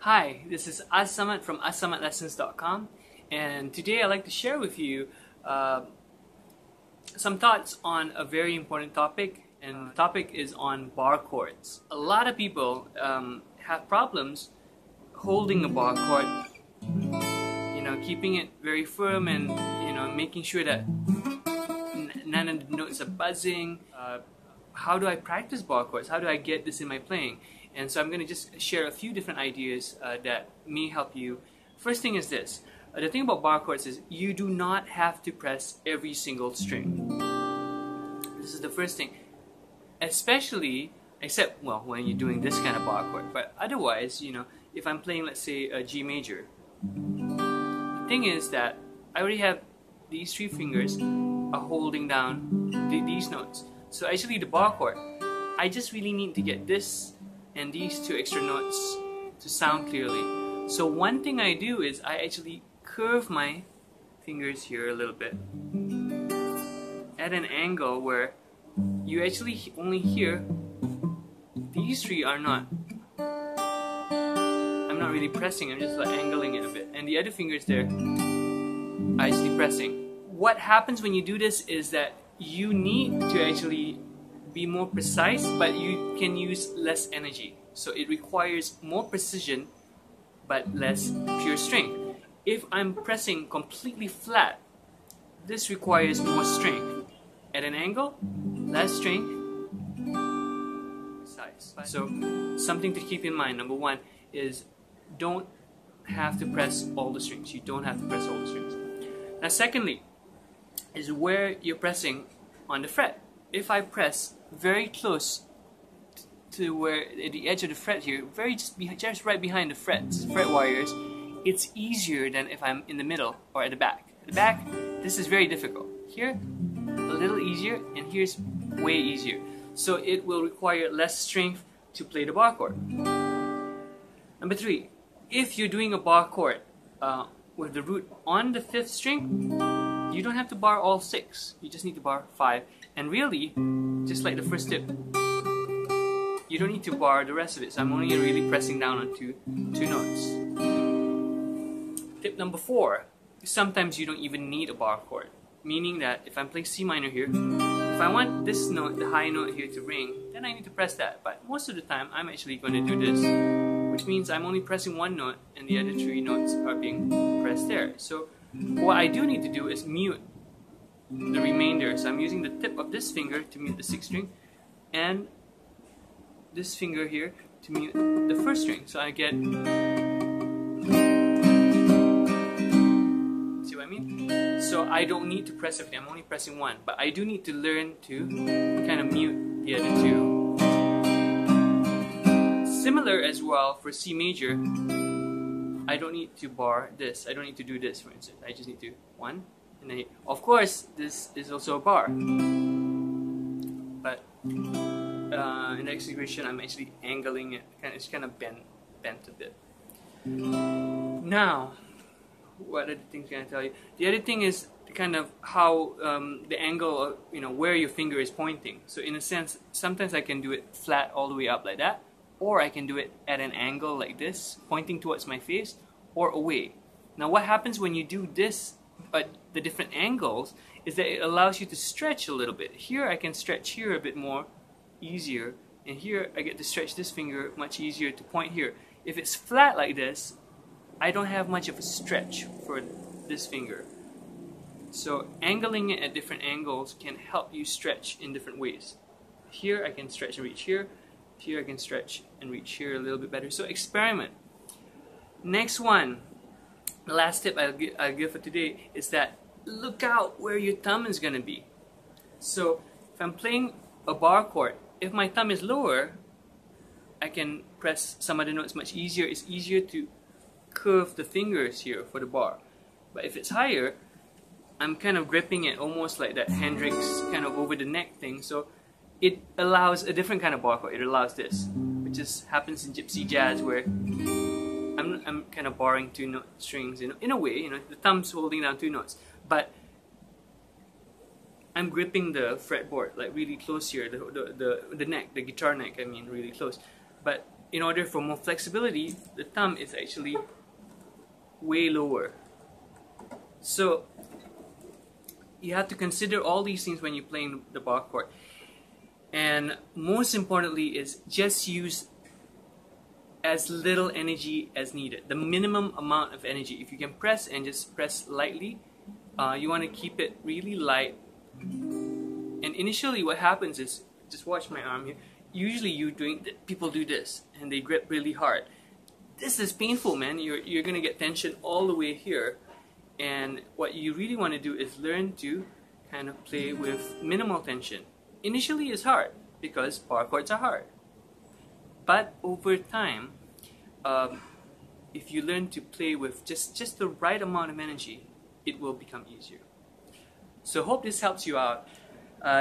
Hi, this is Asamat from asamatLessons.com, and today I'd like to share with you some thoughts on a very important topic, and the topic is on bar chords. A lot of people have problems holding a bar chord, keeping it very firm and making sure that none of the notes are buzzing. How do I practice bar chords? How do I get this in my playing? And so I'm going to just share a few different ideas that may help you. First thing is this. The thing about bar chords is you do not have to press every single string. This is the first thing. Especially, except, well, when you're doing this kind of bar chord. But otherwise, if I'm playing, let's say, a G major. The thing is that I already have these three fingers are holding down these notes. So actually the bar chord, I just really need to get this and these two extra notes to sound clearly. So one thing I do is I actually curve my fingers here a little bit at an angle where you actually only hear these three are not. I'm not really pressing, I'm just like angling it a bit. And the other fingers there are actually pressing. What happens when you do this is that you need to actually be more precise, but you can use less energy. So it requires more precision, but less pure strength. If I'm pressing completely flat, this requires more strength. At an angle, less strength, precise. So something to keep in mind, number one, is don't have to press all the strings. You don't have to press all the strings. Now secondly, is where you're pressing on the fret. If I press very close to where at the edge of the fret here, just right behind the fret wires, it's easier than if I'm in the middle or at the back. At the back, this is very difficult. Here, a little easier, and here's way easier. So it will require less strength to play the bar chord. Number three, if you're doing a bar chord with the root on the 5th string, you don't have to bar all 6. You just need to bar 5. And really, just like the first tip, you don't need to bar the rest of it. So I'm only really pressing down on two notes. Tip number 4, sometimes you don't even need a bar chord. Meaning that if I'm playing C minor here, if I want this note, the high note here to ring, then I need to press that. But most of the time, I'm actually going to do this, which means I'm only pressing one note and the other 3 notes are being pressed there. So what I do need to do is mute the remainder. So I'm using the tip of this finger to mute the 6th string and this finger here to mute the 1st string. So I get, see what I mean? So I don't need to press everything, I'm only pressing one, but I do need to learn to kind of mute the other 2. Similar as well for C major, I don't need to bar this, I don't need to do this for instance, I just need to 1, and then of course this is also a bar, but in the execution I'm actually angling it, it's kind of bent a bit. Now, what other things can I tell you? The other thing is kind of how the angle of, where your finger is pointing. So in a sense, sometimes I can do it flat all the way up like that, or I can do it at an angle like this, pointing towards my face, or away. Now what happens when you do this at the different angles is that it allows you to stretch a little bit. Here I can stretch here a bit more easier, and here I get to stretch this finger much easier to point here. If it's flat like this, I don't have much of a stretch for this finger. So angling it at different angles can help you stretch in different ways. Here I can stretch and reach here. Here I can stretch and reach here a little bit better. So experiment. Next one, the last tip I'll give for today is that look out where your thumb is going to be. So if I'm playing a bar chord, if my thumb is lower, I can press some of the notes much easier. It's easier to curve the fingers here for the bar. But if it's higher, I'm kind of gripping it almost like that Hendrix kind of over the neck thing. So it allows a different kind of bar chord. It allows this, which just happens in gypsy jazz where I'm kind of barring 2 note strings in a way, the thumb's holding down 2 notes, but I'm gripping the fretboard like really close here, the neck, the guitar neck, I mean really close. But in order for more flexibility, the thumb is actually way lower. So you have to consider all these things when you're playing the bar chord. And most importantly is just use as little energy as needed. The minimum amount of energy. If you can press and just press lightly, you want to keep it really light. And initially what happens is, just watch my arm here, usually people do this and they grip really hard. This is painful, man. You're going to get tension all the way here. And what you really want to do is learn to kind of play with minimal tension. Initially it's hard because bar chords are hard. But over time, if you learn to play with just the right amount of energy, it will become easier. So hope this helps you out.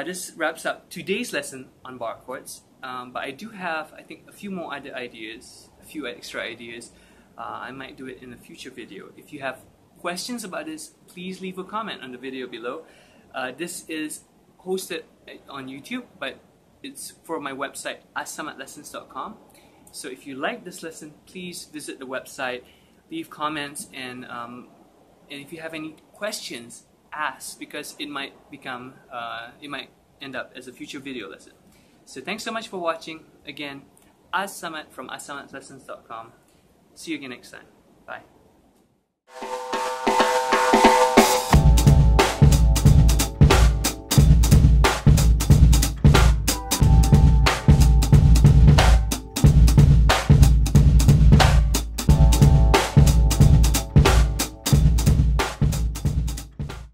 This wraps up today's lesson on bar chords. But I do have, I think, a few more other ideas, a few extra ideas. I might do it in a future video. If you have questions about this, please leave a comment on the video below. This is hosted on YouTube, but it's for my website, asamadlessons.com. So if you like this lesson, please visit the website, leave comments, and if you have any questions, ask, because it might become, it might end up as a future video lesson. So thanks so much for watching. Again, Samad from asamadlessons.com. See you again next time. Bye.